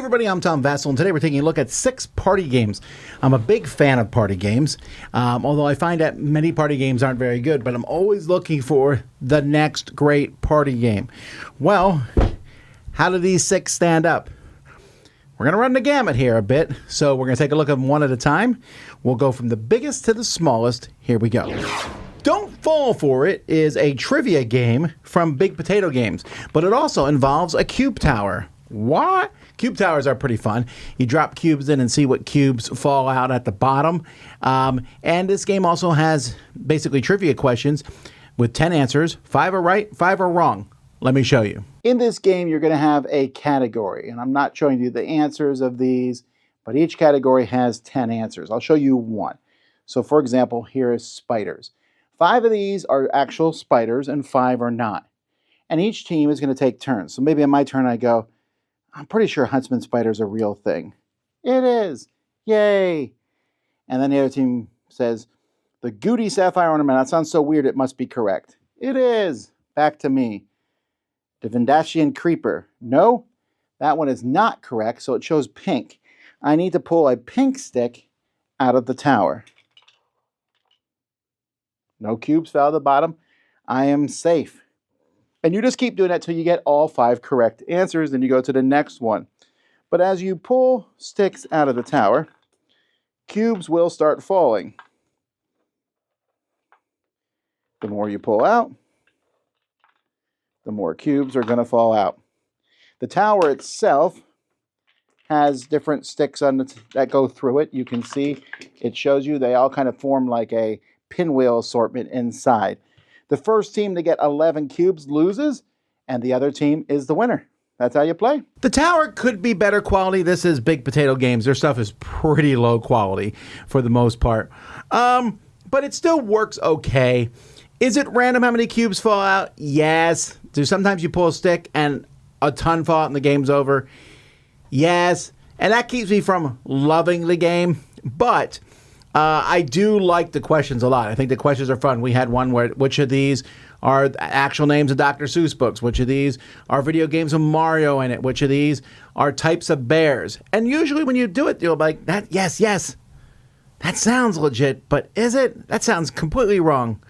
everybody, I'm Tom Vasel, and today we're taking a look at 6 party games. I'm a big fan of party games, although I find that many party games aren't very good, but I'm always looking for the next great party game. Well, how do these 6 stand up? We're going to run the gamut here a bit, so we're going to take a look at them one at a time. We'll go from the biggest to the smallest. Here we go. Don't Fall For It is a trivia game from Big Potato Games, but it also involves a cube tower. What? Cube towers are pretty fun. You drop cubes in and see what cubes fall out at the bottom. And this game also has basically trivia questions with 10 answers. 5 are right, 5 are wrong. Let me show you. In this game, you're going to have a category, and I'm not showing you the answers of these, but each category has 10 answers. I'll show you one. So for example, here is spiders. 5 of these are actual spiders and 5 are not. And each team is going to take turns. So maybe on my turn I go, I'm pretty sure huntsman spiders are a real thing. It is. Yay. And then the other team says, the Goody sapphire ornament. That sounds so weird, it must be correct. It is. Back to me. The Vindashian creeper. No, that one is not correct, so it shows pink. I need to pull a pink stick out of the tower. No cubes fell at the bottom. I am safe. And you just keep doing that till you get all 5 correct answers, then you go to the next one. But as you pull sticks out of the tower, cubes will start falling. The more you pull out, the more cubes are going to fall out. The tower itself has different sticks on that go through it. You can see it shows you they all kind of form like a pinwheel assortment inside. The first team to get 11 cubes loses, and the other team is the winner. That's how you play. The tower could be better quality. This is Big Potato Games. Their stuff is pretty low quality for the most part. But it still works okay. Is it random how many cubes fall out? Yes. Do sometimes you pull a stick and a ton fall out and the game's over? Yes. And that keeps me from loving the game. But I do like the questions a lot. I think the questions are fun. We had one where, which of these are actual names of Dr. Seuss books? Which of these are video games with Mario in it? Which of these are types of bears? And usually when you do it, you'll be like, that, yes, that sounds legit, but is it? That sounds completely wrong.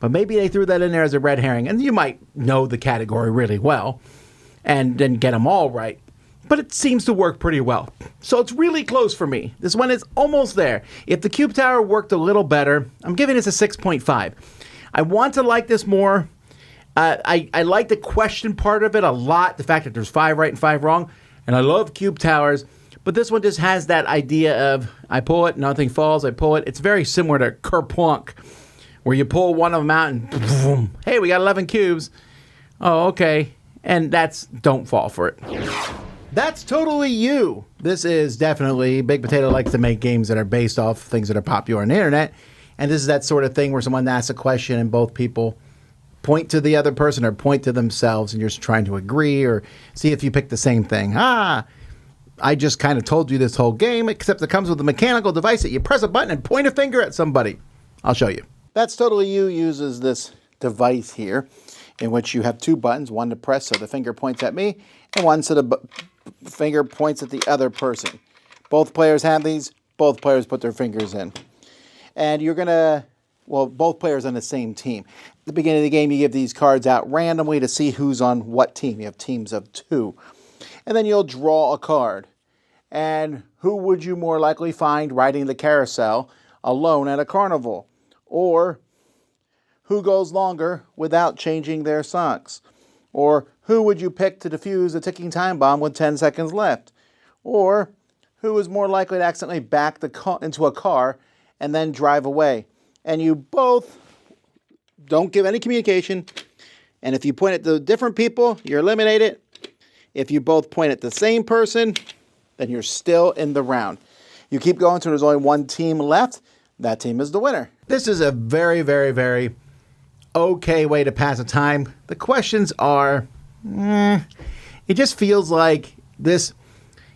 But maybe they threw that in there as a red herring, and you might know the category really well and then get them all right. But it seems to work pretty well. So it's really close for me. This one is almost there. If the cube tower worked a little better, I'm giving this a 6.5. I want to like this more. I like the question part of it a lot. The fact that there's 5 right and 5 wrong. And I love cube towers. But this one just has that idea of I pull it, nothing falls, I pull it. It's very similar to Kerplunk, where you pull one of them out and boom, hey, we got 11 cubes. Oh, okay. And that's Don't Fall For It. That's totally you. This is definitely, Big Potato likes to make games that are based off things that are popular on the internet. And this is that sort of thing where someone asks a question and both people point to the other person or point to themselves and you're just trying to agree or see if you pick the same thing. I just kind of told you this whole game, except it comes with a mechanical device that you press a button and point a finger at somebody. I'll show you. That's Totally You uses this device here in which you have 2 buttons, one to press so the finger points at me and one so the finger points at the other person. Both players have these. Both players put their fingers in. And you're going to, well, both players on the same team. At the beginning of the game, you give these cards out randomly to see who's on what team. You have teams of 2. And then you'll draw a card. And who would you more likely find riding the carousel alone at a carnival? Or who goes longer without changing their socks? Or who would you pick to defuse a ticking time bomb with 10 seconds left? Or who is more likely to accidentally back into a car and then drive away? And you both don't give any communication. And if you point at the different people, you're eliminated. If you both point at the same person, then you're still in the round. You keep going until there's only one team left. That team is the winner. This is a very, very, very okay way to pass the time. The questions are, it just feels like this.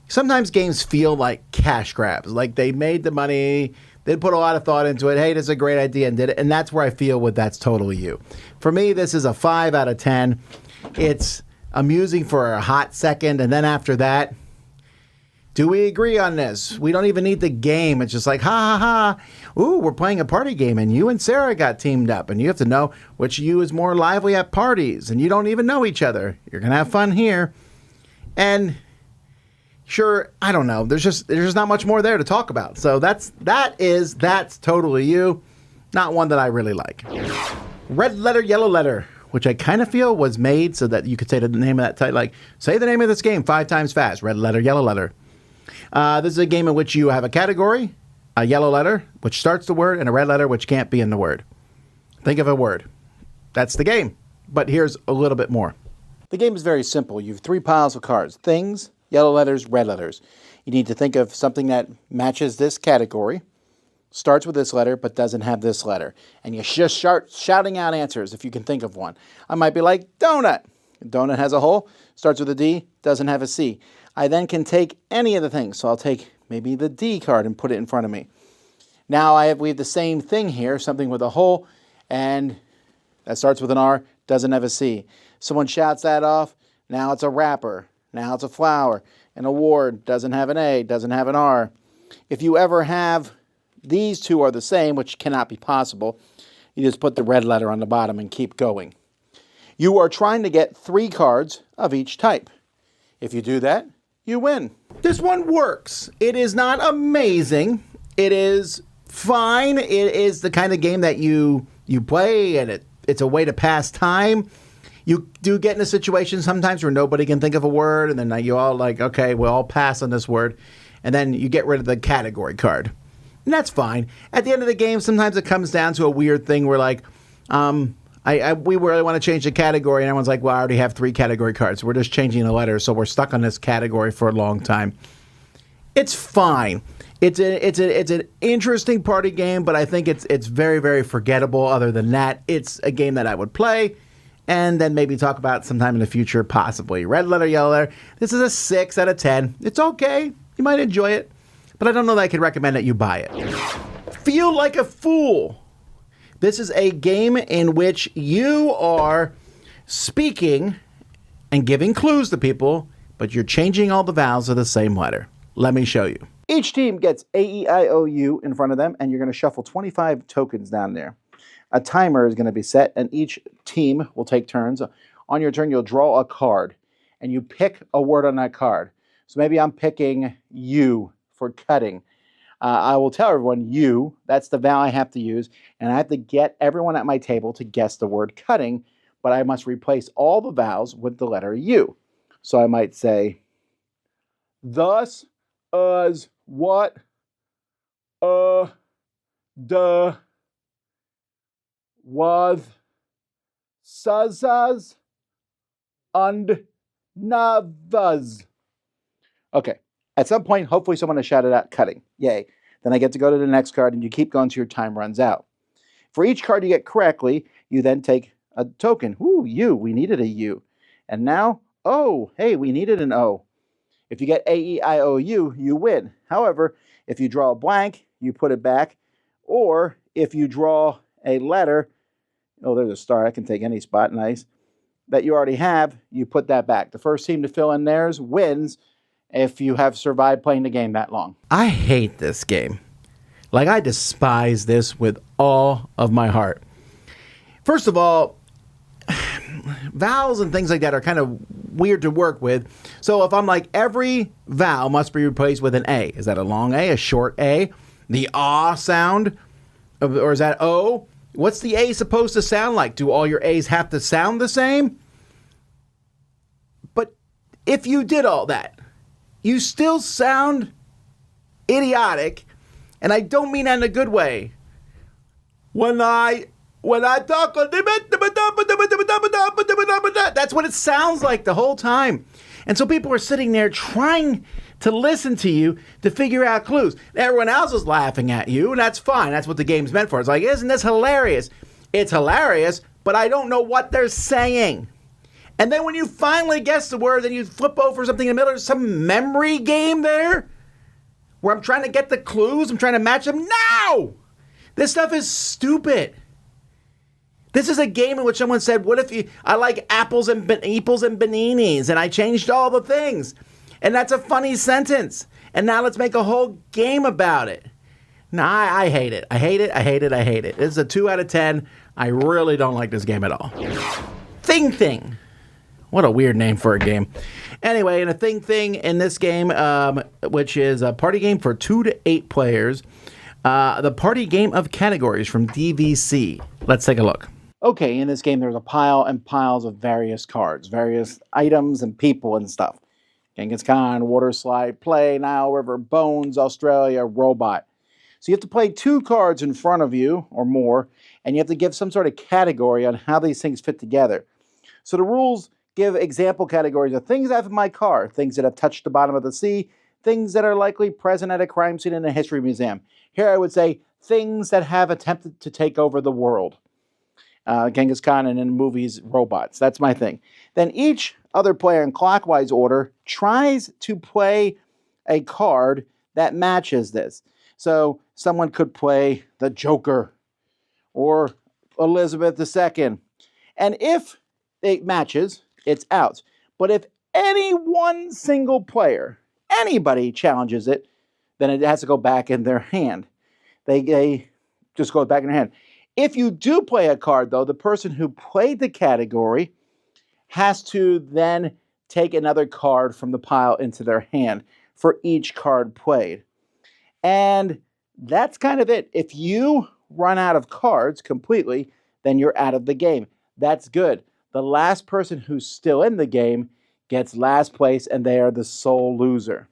Sometimes games feel like cash grabs, like they made the money, they put a lot of thought into it. Hey, this is a great idea and did it. And that's where I feel with That's Totally You. For me, this is a 5 out of 10. It's amusing for a hot second. And then after that, Do we agree on this? We don't even need the game. It's just like, ha ha ha. Ooh, we're playing a party game and you and Sarah got teamed up and you have to know which of you is more lively at parties and you don't even know each other. You're going to have fun here. And sure, I don't know. There's just not much more there to talk about. So that's totally you. Not one that I really like. Red letter, yellow letter, which I kind of feel was made so that you could say the name of that title. Like, say the name of this game 5 times fast. Red letter, yellow letter. This is a game in which you have a category, a yellow letter, which starts the word, and a red letter, which can't be in the word. Think of a word. That's the game. But here's a little bit more. The game is very simple. You have 3 piles of cards. Things, yellow letters, red letters. You need to think of something that matches this category, starts with this letter, but doesn't have this letter. And you just start shouting out answers if you can think of one. I might be like, donut. Donut has a hole, starts with a D, doesn't have a C. I then can take any of the things. So I'll take maybe the D card and put it in front of me. Now we have the same thing here, something with a hole, and that starts with an R, doesn't have a C. Someone shouts that off. Now it's a wrapper. Now it's a flower. An award doesn't have an A, doesn't have an R. If you ever have these two are the same, which cannot be possible, you just put the red letter on the bottom and keep going. You are trying to get 3 cards of each type. If you do that, you win. This one works. It is not amazing. It is fine. It is the kind of game that you play, and it's a way to pass time. You do get in a situation sometimes where nobody can think of a word, and then you all like, okay, we'll all pass on this word, and then you get rid of the category card. And that's fine. At the end of the game, sometimes it comes down to a weird thing where like, we really want to change the category, and everyone's like, well, I already have 3 category cards. We're just changing the letters, so we're stuck on this category for a long time. It's fine. It's an interesting party game, but I think it's very, very forgettable. Other than that, it's a game that I would play and then maybe talk about sometime in the future, possibly. Red letter, yellow letter. This is a 6 out of 10. It's okay. You might enjoy it, but I don't know that I could recommend that you buy it. Feel like a fool. This is a game in which you are speaking and giving clues to people, but you're changing all the vowels of the same letter. Let me show you. Each team gets A-E-I-O-U in front of them, and you're going to shuffle 25 tokens down there. A timer is going to be set, and each team will take turns. On your turn, you'll draw a card, and you pick a word on that card. So maybe I'm picking U for cutting. I will tell everyone U, that's the vowel I have to use, and I have to get everyone at my table to guess the word cutting, but I must replace all the vowels with the letter U. So I might say, thus, us, what, the, was, sazas, and navas. Okay. At some point, hopefully someone has shouted out cutting. Yay. Then I get to go to the next card, and you keep going till your time runs out. For each card you get correctly, you then take a token. Ooh, U. We needed a U. And now, O. Hey, we needed an O. If you get A-E-I-O-U, you win. However, if you draw a blank, you put it back. Or if you draw a letter, oh, there's a star. I can take any spot. Nice. That you already have, you put that back. The first team to fill in theirs wins, if you have survived playing the game that long. I hate this game. Like, I despise this with all of my heart. First of all, vowels and things like that are kind of weird to work with. So if I'm like, every vowel must be replaced with an A. Is that a long A, a short A? The ah sound? Or is that O? What's the A supposed to sound like? Do all your A's have to sound the same? But if you did all that, you still sound idiotic, and I don't mean that in a good way. When I talk, that's what it sounds like the whole time. And so people are sitting there trying to listen to you to figure out clues. Everyone else is laughing at you, and that's fine. That's what the game's meant for. It's like, isn't this hilarious? It's hilarious, but I don't know what they're saying. And then when you finally guess the word, then you flip over something in the middle. There's some memory game there where I'm trying to get the clues. I'm trying to match them. No! This stuff is stupid. This is a game in which someone said, what if I like apples and beninis, and I changed all the things. And that's a funny sentence. and now let's make a whole game about it. No, I hate it. I hate it. I hate it. I hate it. This is a 2 out of 10. I really don't like this game at all. Thing. What a weird name for a game. Anyway, in a thing in this game, which is a party game for 2 to 8 players, the party game of categories from DVC. Let's take a look. Okay, in this game, there's a pile and piles of various cards, various items and people and stuff. Genghis Khan, Water Slide, Play, Nile River, Bones, Australia, Robot. So you have to play 2 cards in front of you or more, and you have to give some sort of category on how these things fit together. So the rules give example categories of things I have in my car, things that have touched the bottom of the sea, things that are likely present at a crime scene in a history museum. Here I would say things that have attempted to take over the world. Genghis Khan, and in movies, robots. That's my thing. Then each other player in clockwise order tries to play a card that matches this. So someone could play the Joker or Elizabeth II. And if it matches, it's out. But if any one single player, anybody challenges it, then it has to go back in their hand. They just go back in their hand. If you do play a card, though, the person who played the category has to then take another card from the pile into their hand for each card played. And that's kind of it. If you run out of cards completely, then you're out of the game. That's good. The last person who's still in the game gets last place, and they are the sole loser.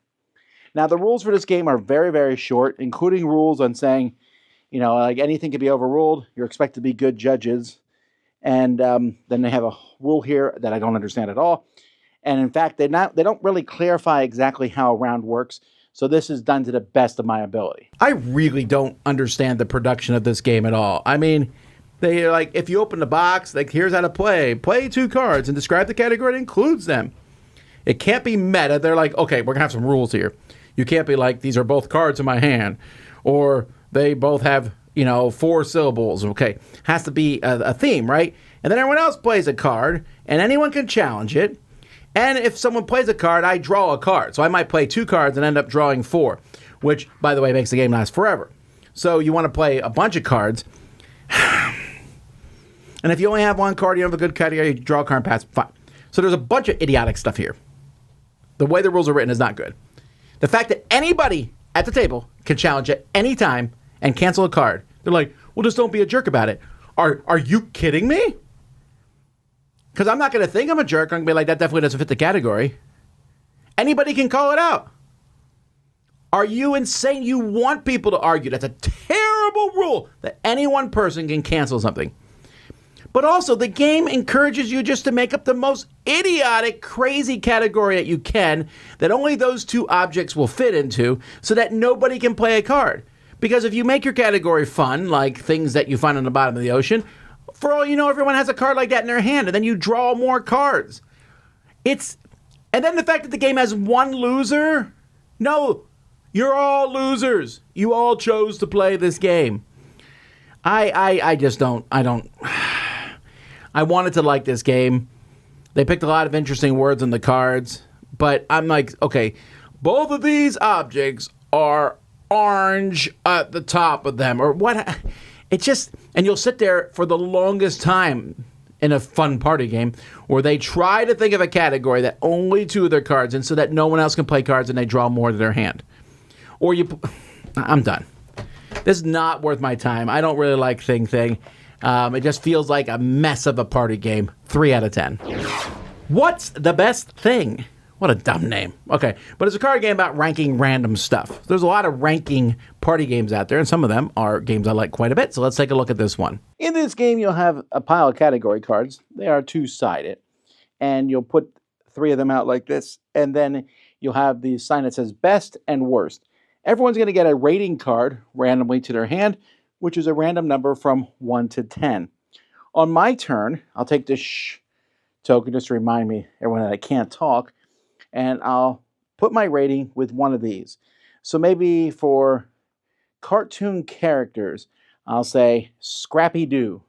Now, the rules for this game are very, very short, including rules on saying, like anything can be overruled. You're expected to be good judges. And then they have a rule here that I don't understand at all. And in fact, they don't really clarify exactly how a round works. So this is done to the best of my ability. I really don't understand the production of this game at all. I mean, they like, if you open the box, like, here's how to play 2 cards and describe the category that includes them. It can't be meta. They're like, okay, we're gonna have some rules here. You can't be like, these are both cards in my hand, or they both have, 4 syllables. Okay, has to be a theme, right? And then everyone else plays a card, and anyone can challenge it. And if someone plays a card, I draw a card. So I might play 2 cards and end up drawing 4, which, by the way, makes the game last forever. So you want to play a bunch of cards. And if you only have 1 card, you don't have a good category, you draw a card and pass. Fine. So there's a bunch of idiotic stuff here. The way the rules are written is not good. The fact that anybody at the table can challenge at any time and cancel a card. They're like, well, just don't be a jerk about it. Are you kidding me? Because I'm not going to think I'm a jerk. I'm going to be like, that definitely doesn't fit the category. Anybody can call it out. Are you insane? You want people to argue. That's a terrible rule that any one person can cancel something. But also, the game encourages you just to make up the most idiotic, crazy category that you can, that only those 2 objects will fit into, so that nobody can play a card. Because if you make your category fun, like things that you find on the bottom of the ocean, for all you know, everyone has a card like that in their hand, and then you draw more cards. And then the fact that the game has 1 loser? No, you're all losers. You all chose to play this game. I wanted to like this game. They picked a lot of interesting words in the cards, but I'm like, okay, both of these objects are orange at the top of them, or what? It just, and you'll sit there for the longest time in a fun party game where they try to think of a category that only 2 of their cards in, so that no one else can play cards and they draw more to their hand. Or I'm done. This is not worth my time. I don't really like Thing. It just feels like a mess of a party game. 3 out of 10. What's the best thing? What a dumb name. Okay, but it's a card game about ranking random stuff. There's a lot of ranking party games out there, and some of them are games I like quite a bit, so let's take a look at this one. In this game, you'll have a pile of category cards. They are 2-sided, and you'll put 3 of them out like this, and then you'll have the sign that says best and worst. Everyone's going to get a rating card randomly to their hand, which is a random number from 1 to 10. On my turn, I'll take this token just to remind me, everyone, that I can't talk, and I'll put my rating with one of these. So maybe for cartoon characters, I'll say Scrappy-Doo.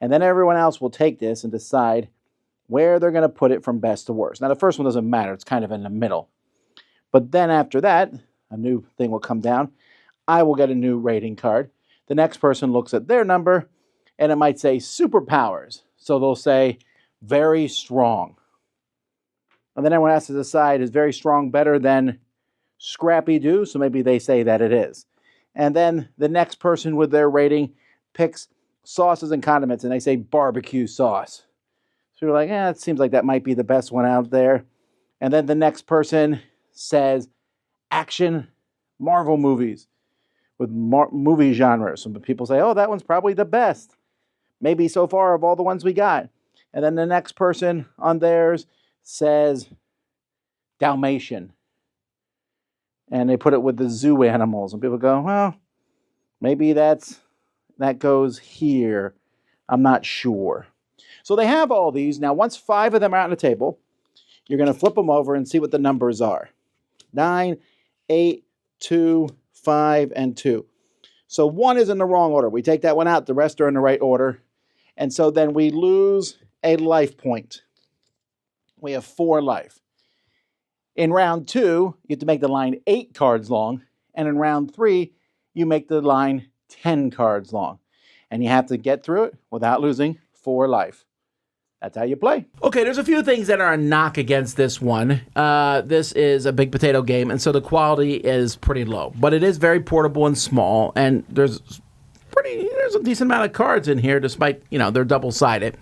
And then everyone else will take this and decide where they're going to put it from best to worst. Now, the first one doesn't matter. It's kind of in the middle. But then after that, a new thing will come down. I will get a new rating card. The next person looks at their number, and it might say superpowers. So they'll say very strong. And then everyone has to decide, is very strong better than Scrappy Doo? So maybe they say that it is. And then the next person with their rating picks sauces and condiments, and they say barbecue sauce. So you're like, it seems like that might be the best one out there. And then the next person says action Marvel movies with movie genres. Some people say, oh, that one's probably the best, maybe so far of all the ones we got. And then the next person on theirs says Dalmatian. And they put it with the zoo animals. And people go, well, maybe that goes here. I'm not sure. So they have all these. Now, once 5 of them are out on the table, you're going to flip them over and see what the numbers are. 9, 8, 2, 5, and 2. So 1 is in the wrong order. We take that one out. The rest are in the right order. And so then we lose a life point. We have 4 life. In round 2, you have to make the line 8 cards long. And in round 3, you make the line 10 cards long. And you have to get through it without losing 4 life. That's how you play. Okay, there's a few things that are a knock against this one. This is a big potato game, and so the quality is pretty low. But it is very portable and small, and there's a decent amount of cards in here, despite, they're double-sided.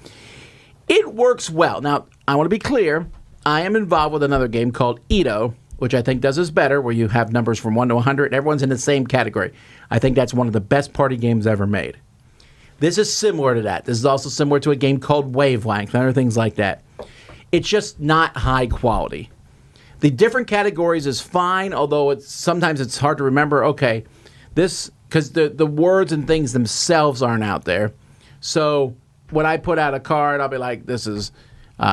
It works well. Now, I want to be clear. I am involved with another game called Edo, which I think does this better, where you have numbers from 1 to 100, and everyone's in the same category. I think that's one of the best party games ever made. This is similar to that. This is also similar to a game called Wavelength and other things like that. It's just not high quality. The different categories is fine, although sometimes it's hard to remember, okay, this, because the words and things themselves aren't out there. So when I put out a card, I'll be like, this is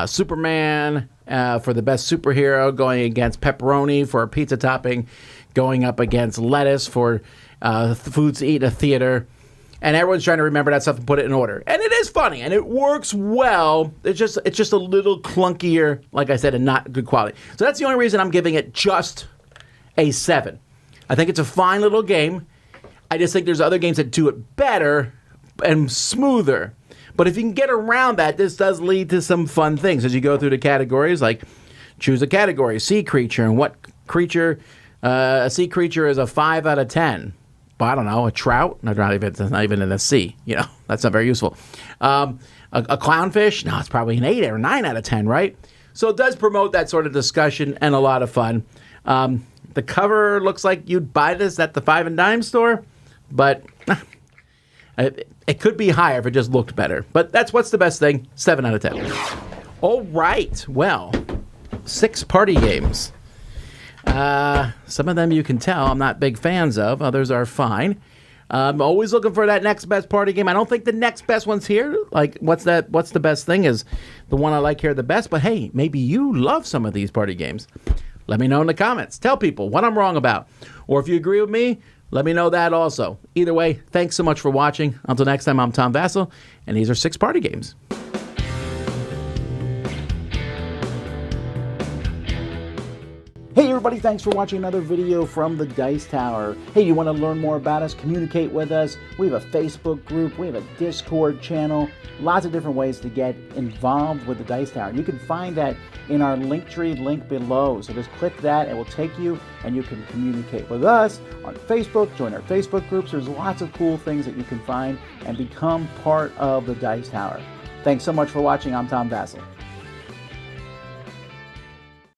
Superman for the best superhero, going against pepperoni for a pizza topping, going up against lettuce for foods to eat in a theater. And everyone's trying to remember that stuff and put it in order. And it is funny, and it works well. It's just a little clunkier, like I said, and not good quality. So that's the only reason I'm giving it just a 7. I think it's a fine little game. I just think there's other games that do it better and smoother. But if you can get around that, this does lead to some fun things as you go through the categories, like choose a category, sea creature, and what creature, a sea creature is a 5 out of 10. I don't know, a trout? Not even in the sea. That's not very useful. A clownfish? No, it's probably an 8 or 9 out of 10, right? So it does promote that sort of discussion and a lot of fun. The cover looks like you'd buy this at the 5 and Dime store, but it could be higher if it just looked better. But that's what's the best thing, 7 out of 10. All right, well, 6 party games. Some of them you can tell I'm not big fans of. Others are fine. I'm always looking for that next best party game. I don't think the next best one's here. Like, what's the best thing is the one I like here the best. But hey, maybe you love some of these party games. Let me know in the comments. Tell people what I'm wrong about. Or if you agree with me, let me know that also. Either way, thanks so much for watching. Until next time, I'm Tom Vasel, and these are 6 party games. Hey everybody, thanks for watching another video from the Dice Tower. Hey, you want to learn more about us, communicate with us? We have a Facebook group, we have a Discord channel, lots of different ways to get involved with the Dice Tower. You can find that in our Linktree link below. So just click that, it will take you and you can communicate with us on Facebook, join our Facebook groups. There's lots of cool things that you can find and become part of the Dice Tower. Thanks so much for watching. I'm Tom Vasel.